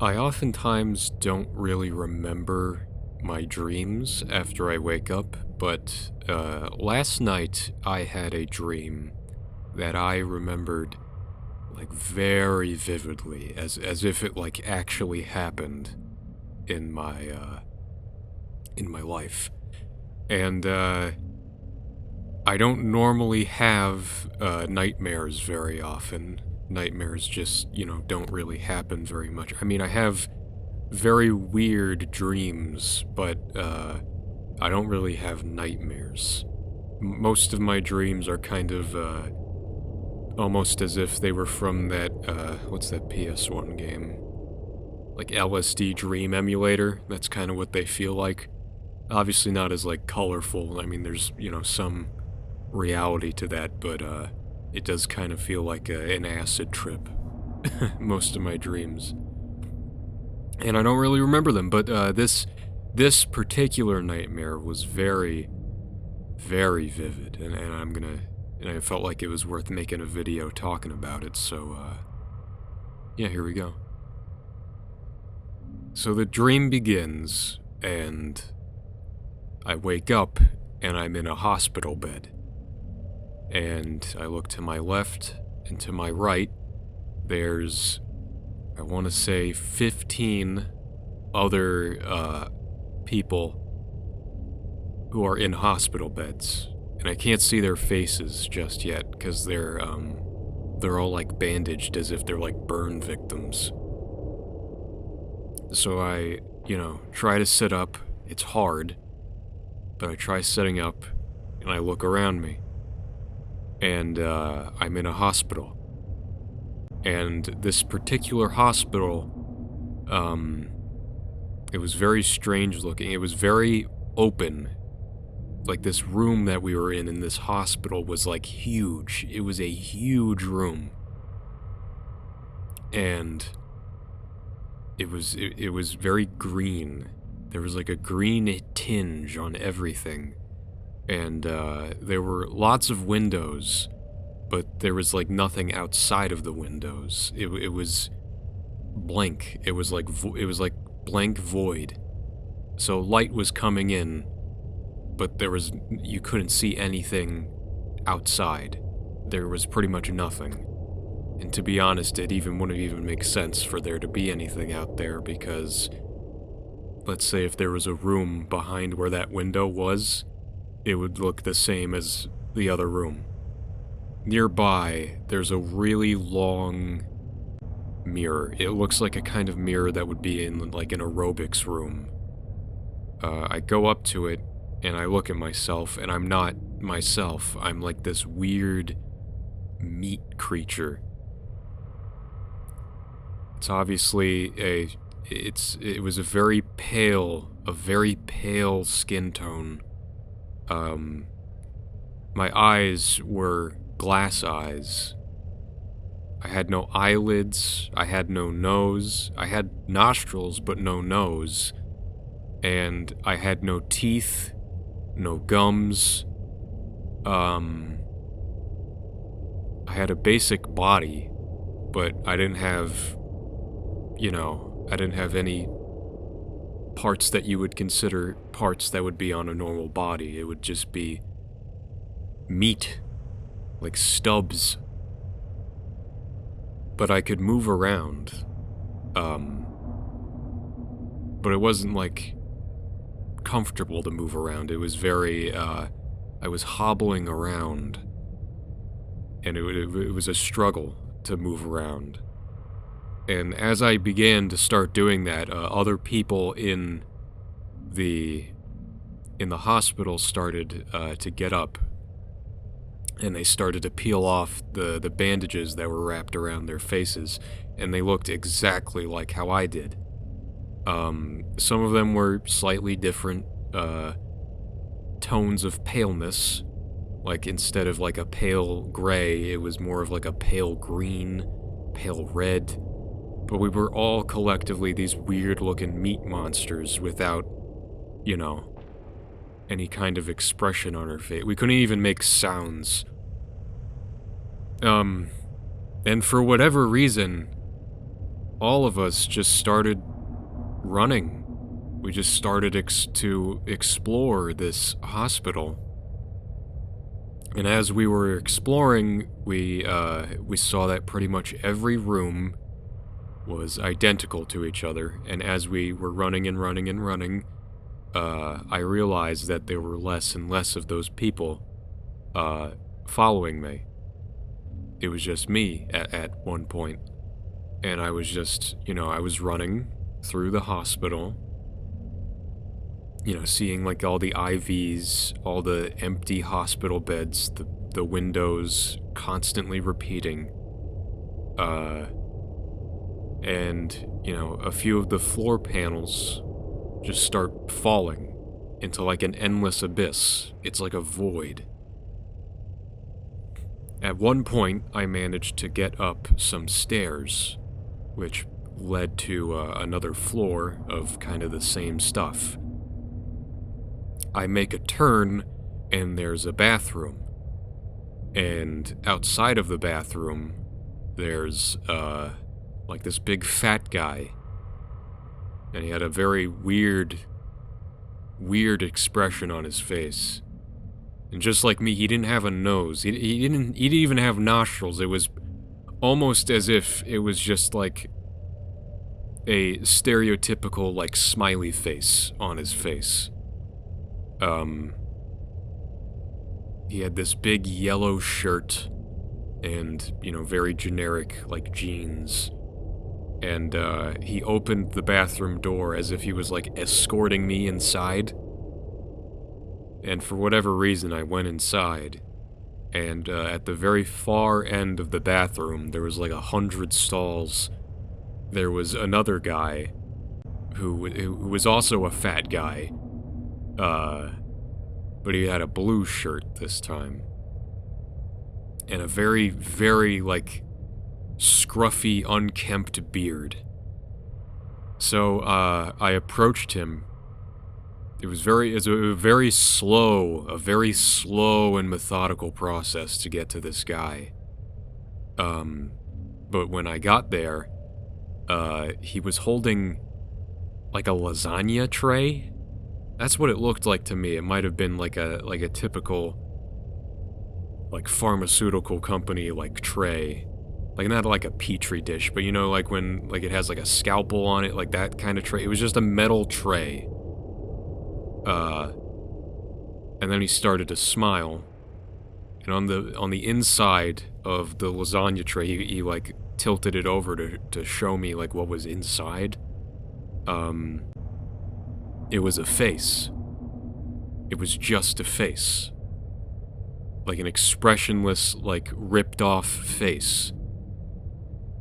I oftentimes don't really remember my dreams after I wake up, but last night I had a dream that I remembered like very vividly, as if it like actually happened in my life. And I don't normally have nightmares very often. Nightmares just, don't really happen very much. I mean, I have very weird dreams, but I don't really have nightmares. Most of my dreams are kind of almost as if they were from that, what's that PS1 game? Like LSD Dream Emulator. That's kind of what they feel like. Obviously not as like colorful. I mean, there's, some reality to that, but it does kind of feel like an acid trip. Most of my dreams. And I don't really remember them, but this particular nightmare was very, very vivid, and I felt like it was worth making a video talking about it, so, yeah, here we go. So the dream begins, and I wake up, and I'm in a hospital bed. And I look to my left and to my right, there's, I want to say, 15 other people who are in hospital beds. And I can't see their faces just yet, because they're all like bandaged as if they're like burn victims. So I, try to sit up. It's hard, but I try sitting up, and I look around me. And I'm in a hospital. And this particular hospital, it was very strange looking. It was very open. Like, this room that we were in this hospital was like huge. It was a huge room. And it was very green. There was like a green tinge on everything. And there were lots of windows, but there was like nothing outside of the windows. It was blank. It was like blank void. So light was coming in, but you couldn't see anything outside. There was pretty much nothing. And to be honest, it wouldn't even make sense for there to be anything out there, because let's say if there was a room behind where that window was, it would look the same as the other room. Nearby, there's a really long mirror. It looks like a kind of mirror that would be in like an aerobics room. I go up to it, and I look at myself, and I'm not myself. I'm like this weird meat creature. It's obviously it was a very pale skin tone. My eyes were glass eyes. I had no eyelids, I had no nose, I had nostrils but no nose, and I had no teeth, no gums. I had a basic body, but I didn't have, any parts that you would consider parts that would be on a normal body. It would just be meat, like stubs. But I could move around. But it wasn't like comfortable to move around. It was very, I was hobbling around. And it was a struggle to move around. And as I began to start doing that, other people in the hospital started to get up, and they started to peel off the bandages that were wrapped around their faces, and they looked exactly like how I did. Some of them were slightly different tones of paleness. Like, instead of like a pale gray, it was more of like a pale green, pale red. But we were all collectively these weird-looking meat monsters without, any kind of expression on our face. We couldn't even make sounds. And for whatever reason, all of us just started running. We just started to explore this hospital. And as we were exploring, we saw that pretty much every room was identical to each other. And as we were running and running and running, I realized that there were less and less of those people following me. It was just me at one point. And I was just, I was running through the hospital, seeing like all the IVs, all the empty hospital beds, the windows constantly repeating. And, a few of the floor panels just start falling into like an endless abyss. It's like a void. At one point, I managed to get up some stairs, which led to another floor of kind of the same stuff. I make a turn, and there's a bathroom. And outside of the bathroom, there's, like this big fat guy. And he had a very weird expression on his face. And just like me, he didn't have a nose. He didn't even have nostrils. It was almost as if it was just like a stereotypical, like, smiley face on his face. He had this big yellow shirt and, very generic, like, jeans. And, he opened the bathroom door as if he was, like, escorting me inside. And for whatever reason, I went inside. And, at the very far end of the bathroom, there was, like, 100 stalls. There was another guy who was also a fat guy. But he had a blue shirt this time. And a very, very, like, scruffy, unkempt beard. So, I approached him. It was a very slow and methodical process to get to this guy. But when I got there, he was holding, like, a lasagna tray. That's what it looked like to me. It might have been like a typical, like, pharmaceutical company, like, tray. Like, not like a petri dish, but like when, like, it has like a scalpel on it, like that kind of tray. It was just a metal tray. And then he started to smile. And on the inside of the lasagna tray, he like tilted it over to show me like what was inside. It was a face. It was just a face. Like an expressionless, like, ripped off face.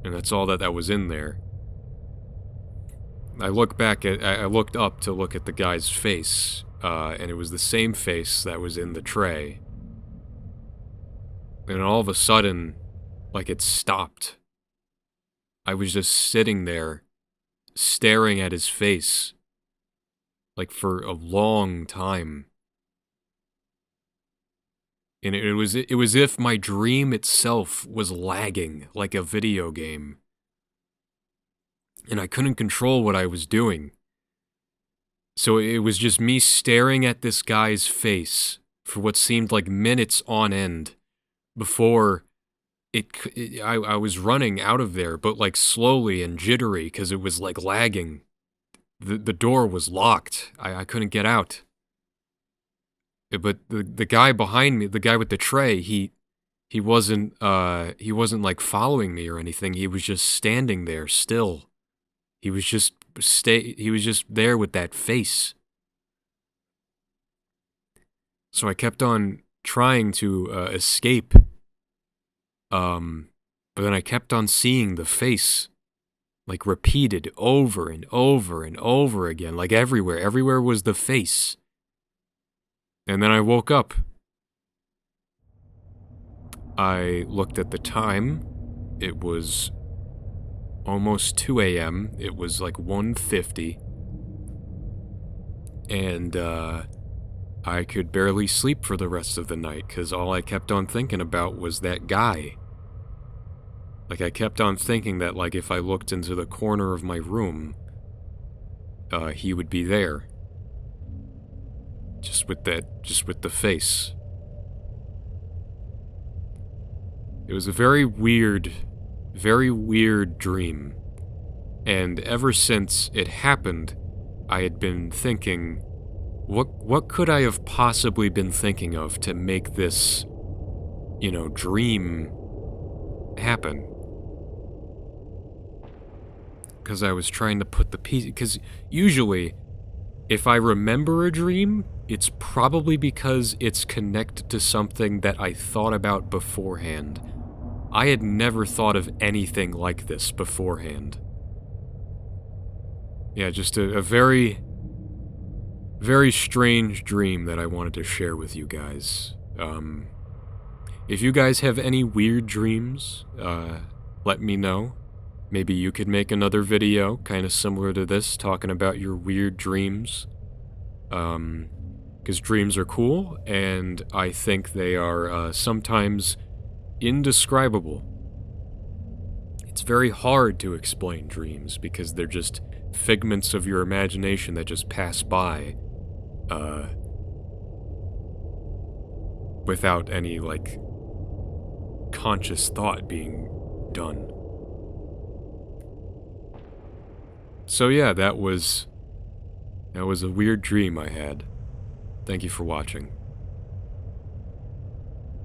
And that's all that was in there. I looked up to look at the guy's face, and it was the same face that was in the tray. And all of a sudden, like, it stopped. I was just sitting there, staring at his face, like, for a long time. And it was as if my dream itself was lagging, like a video game. And I couldn't control what I was doing. So it was just me staring at this guy's face for what seemed like minutes on end before I was running out of there, but like slowly and jittery because it was like lagging. The door was locked. I couldn't get out. But the guy behind me, the guy with the tray, he wasn't like following me or anything. He was just standing there still. He was just there with that face. So I kept on trying to escape. But then I kept on seeing the face, like, repeated over and over and over again, like everywhere. Everywhere was the face. And then I woke up. I looked at the time. It was almost 2 a.m. It was like 1:50. And I could barely sleep for the rest of the night because all I kept on thinking about was that guy. Like, I kept on thinking that, like, if I looked into the corner of my room, he would be there. Just with the face. It was a very weird dream. And ever since it happened, I had been thinking, what could I have possibly been thinking of to make this, dream happen? Because I was trying to put the piece, because usually, if I remember a dream, it's probably because it's connected to something that I thought about beforehand. I had never thought of anything like this beforehand. Yeah, just a very, very strange dream that I wanted to share with you guys. If you guys have any weird dreams, let me know. Maybe you could make another video, kind of similar to this, talking about your weird dreams. Because dreams are cool, and I think they are sometimes indescribable. It's very hard to explain dreams, because they're just figments of your imagination that just pass by, without any, like, conscious thought being done. So yeah, that was a weird dream I had. Thank you for watching.